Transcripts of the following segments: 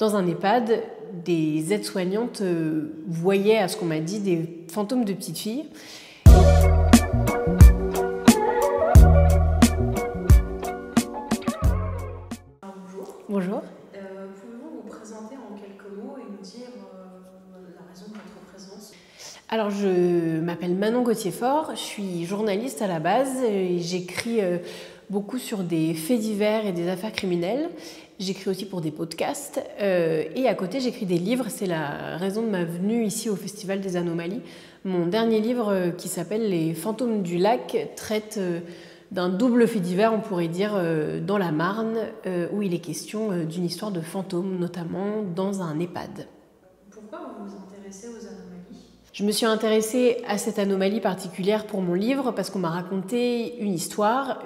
dans un EHPAD, des aides-soignantes voyaient, à ce qu'on m'a dit, des fantômes de petites filles. Bonjour. Bonjour. Pouvez-vous vous présenter en quelques mots et nous dire la raison de votre présence? Alors, je m'appelle Manon Gauthier-Faure, je suis journaliste à la base et j'écris beaucoup sur des faits divers et des affaires criminelles. J'écris aussi pour des podcasts et à côté j'écris des livres. C'est la raison de ma venue ici au Festival des Anomalies. Mon dernier livre qui s'appelle Les Fantômes du Lac traite d'un double fait divers, on pourrait dire, dans la Marne, où il est question d'une histoire de fantômes, notamment dans un EHPAD. Pourquoi vous vous intéressez aux anomalies? Je me suis intéressée à cette anomalie particulière pour mon livre parce qu'on m'a raconté une histoire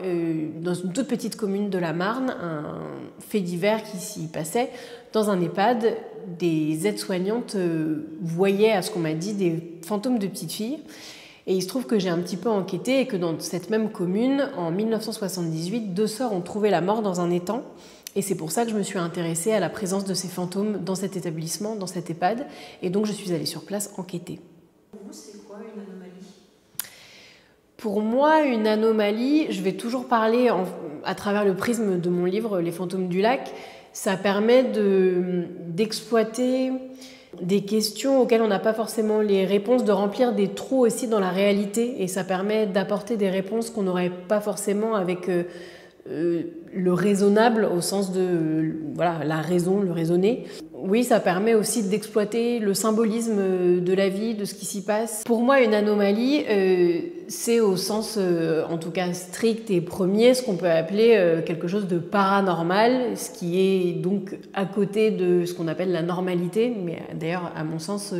dans une toute petite commune de la Marne, un fait divers qui s'y passait. Dans un EHPAD, des aides-soignantes voyaient, à ce qu'on m'a dit, des fantômes de petites filles. Et il se trouve que j'ai un petit peu enquêté et que dans cette même commune, en 1978, 2 sœurs ont trouvé la mort dans un étang. Et c'est pour ça que je me suis intéressée à la présence de ces fantômes dans cet établissement, dans cet EHPAD. Et donc je suis allée sur place enquêter. Pour vous, c'est quoi une anomalie? Pour moi, une anomalie, je vais toujours parler à travers le prisme de mon livre Les Fantômes du Lac. Ça permet d'exploiter des questions auxquelles on n'a pas forcément les réponses, de remplir des trous aussi dans la réalité. Et ça permet d'apporter des réponses qu'on n'aurait pas forcément avec le raisonnable au sens de la raison, le raisonner. Oui, ça permet aussi d'exploiter le symbolisme de la vie, de ce qui s'y passe. Pour moi, une anomalie, c'est au sens, en tout cas strict et premier, ce qu'on peut appeler quelque chose de paranormal, ce qui est donc à côté de ce qu'on appelle la normalité. Mais d'ailleurs, à mon sens,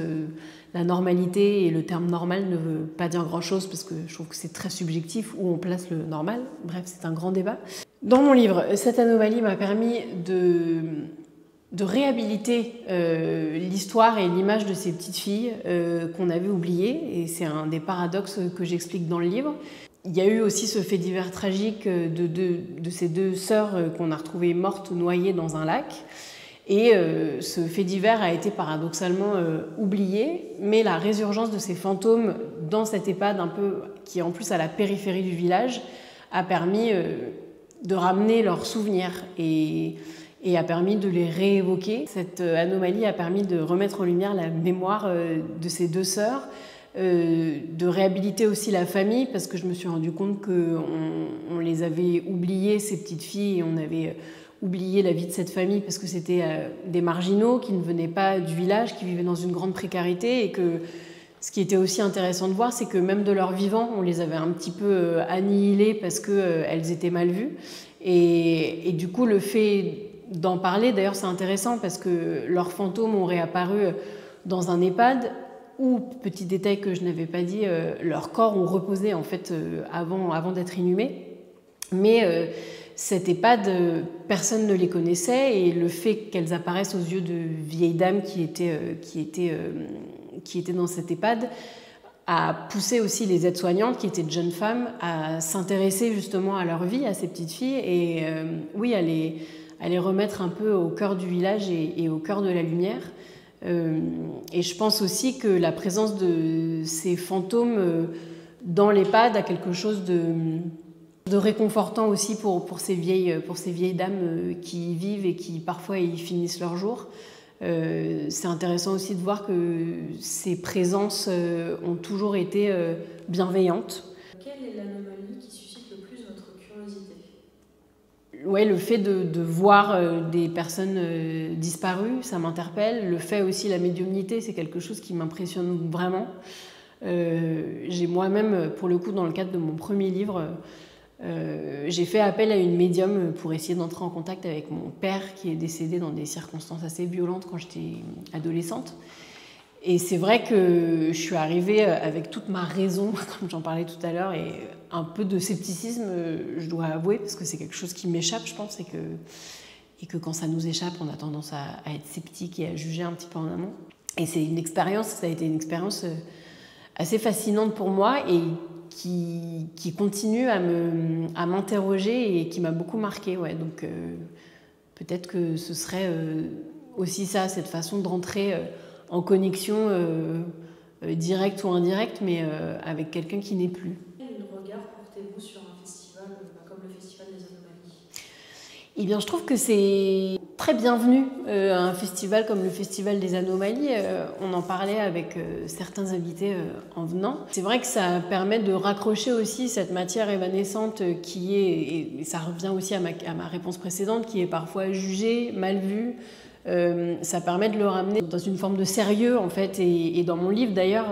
la normalité et le terme normal ne veut pas dire grand-chose parce que je trouve que c'est très subjectif où on place le normal. Bref, c'est un grand débat. Dans mon livre, cette anomalie m'a permis de réhabiliter l'histoire et l'image de ces petites filles qu'on avait oubliées. Et c'est un des paradoxes que j'explique dans le livre. Il y a eu aussi ce fait divers tragique de ces 2 sœurs qu'on a retrouvées mortes, noyées dans un lac. Et ce fait divers a été paradoxalement oublié, mais la résurgence de ces fantômes dans cette EHPAD un peu, qui est en plus à la périphérie du village, a permis de ramener leurs souvenirs et a permis de les réévoquer. Cette anomalie a permis de remettre en lumière la mémoire de ces 2 sœurs, de réhabiliter aussi la famille, parce que je me suis rendu compte qu'on les avait oubliées, ces petites filles, et on avait oublié la vie de cette famille parce que c'était des marginaux qui ne venaient pas du village, qui vivaient dans une grande précarité, et que ce qui était aussi intéressant de voir, c'est que même de leur vivant, on les avait un petit peu annihilées parce qu'elles étaient mal vues. Et du coup, le fait d'en parler, d'ailleurs, c'est intéressant parce que leurs fantômes ont réapparu dans un EHPAD où, petit détail que je n'avais pas dit, leurs corps ont reposé en fait avant d'être inhumés. Mais cette EHPAD, personne ne les connaissait, et le fait qu'elles apparaissent aux yeux de vieilles dames qui étaient dans cette EHPAD a poussé aussi les aides-soignantes, qui étaient de jeunes femmes, à s'intéresser justement à leur vie, à ces petites filles, et oui, à les remettre un peu au cœur du village et au cœur de la lumière. Et je pense aussi que la présence de ces fantômes dans l'EHPAD a quelque chose de réconfortant aussi pour ces vieilles dames qui y vivent et qui parfois y finissent leur jour. C'est intéressant aussi de voir que ces présences ont toujours été bienveillantes. Quelle est l'anomalie qui suscite le plus votre curiosité? Ouais, le fait de voir des personnes disparues, ça m'interpelle. Le fait aussi, la médiumnité, c'est quelque chose qui m'impressionne vraiment. J'ai moi-même, pour le coup, dans le cadre de mon premier livre, j'ai fait appel à une médium pour essayer d'entrer en contact avec mon père qui est décédé dans des circonstances assez violentes quand j'étais adolescente. Et c'est vrai que je suis arrivée avec toute ma raison, comme j'en parlais tout à l'heure, et un peu de scepticisme, je dois avouer, parce que c'est quelque chose qui m'échappe, je pense, et que quand ça nous échappe, on a tendance à être sceptique et à juger un petit peu en amont. Et ça a été une expérience assez fascinante pour moi et qui continue à m'interroger et qui m'a beaucoup marquée. Ouais. Donc peut-être que ce serait aussi ça, cette façon de rentrer en connexion directe ou indirecte, mais avec quelqu'un qui n'est plus. Quel regard portez-vous sur un festival comme le Festival des Anomalies ? Eh bien, je trouve que c'est très bienvenu, un festival comme le Festival des Anomalies. On en parlait avec certains invités en venant. C'est vrai que ça permet de raccrocher aussi cette matière évanescente qui est, et ça revient aussi à ma réponse précédente, qui est parfois jugée, mal vue. Ça permet de le ramener dans une forme de sérieux, en fait. Et dans mon livre, d'ailleurs,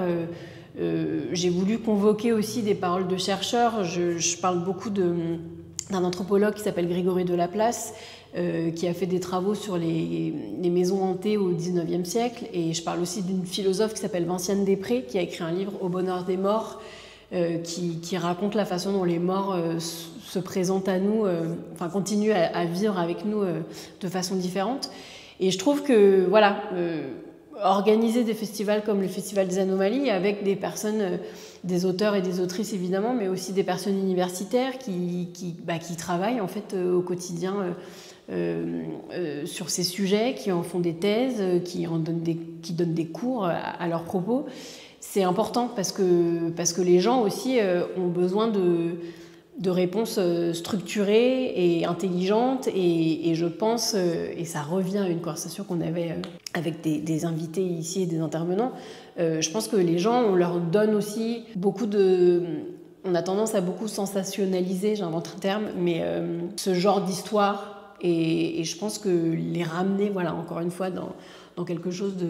j'ai voulu convoquer aussi des paroles de chercheurs. Je parle beaucoup d'un anthropologue qui s'appelle Grégory Delaplace, qui a fait des travaux sur les maisons hantées au XIXe siècle. Et je parle aussi d'une philosophe qui s'appelle Vinciane Després, qui a écrit un livre, Au bonheur des morts, qui raconte la façon dont les morts se présentent à nous, enfin continuent à vivre avec nous de façon différente. Et je trouve que, voilà, organiser des festivals comme le Festival des Anomalies, avec des personnes, des auteurs et des autrices évidemment, mais aussi des personnes universitaires qui travaillent en fait au quotidien sur ces sujets, qui en font des thèses, qui donnent des cours à leurs propos. C'est important parce que les gens aussi ont besoin de réponses structurées et intelligentes, et je pense, et ça revient à une conversation qu'on avait avec des invités ici et des intervenants, je pense que les gens, on leur donne aussi on a tendance à beaucoup sensationnaliser, j'invente un terme, mais ce genre d'histoire, et je pense que les ramener, voilà, encore une fois, dans quelque chose de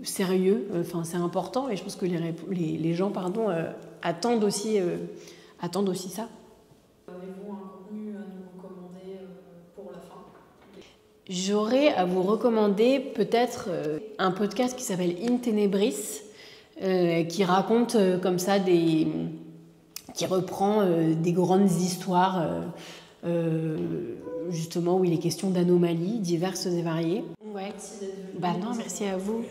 sérieux, enfin, c'est important, et je pense que les gens attendent aussi ça. Avez-vous un contenu à nous recommander pour la fin ? J'aurais à vous recommander peut-être un podcast qui s'appelle In Tenebris, qui raconte comme ça qui reprend des grandes histoires, justement où il est question d'anomalies diverses et variées. Ouais. Merci d'être venu. Non, merci à vous.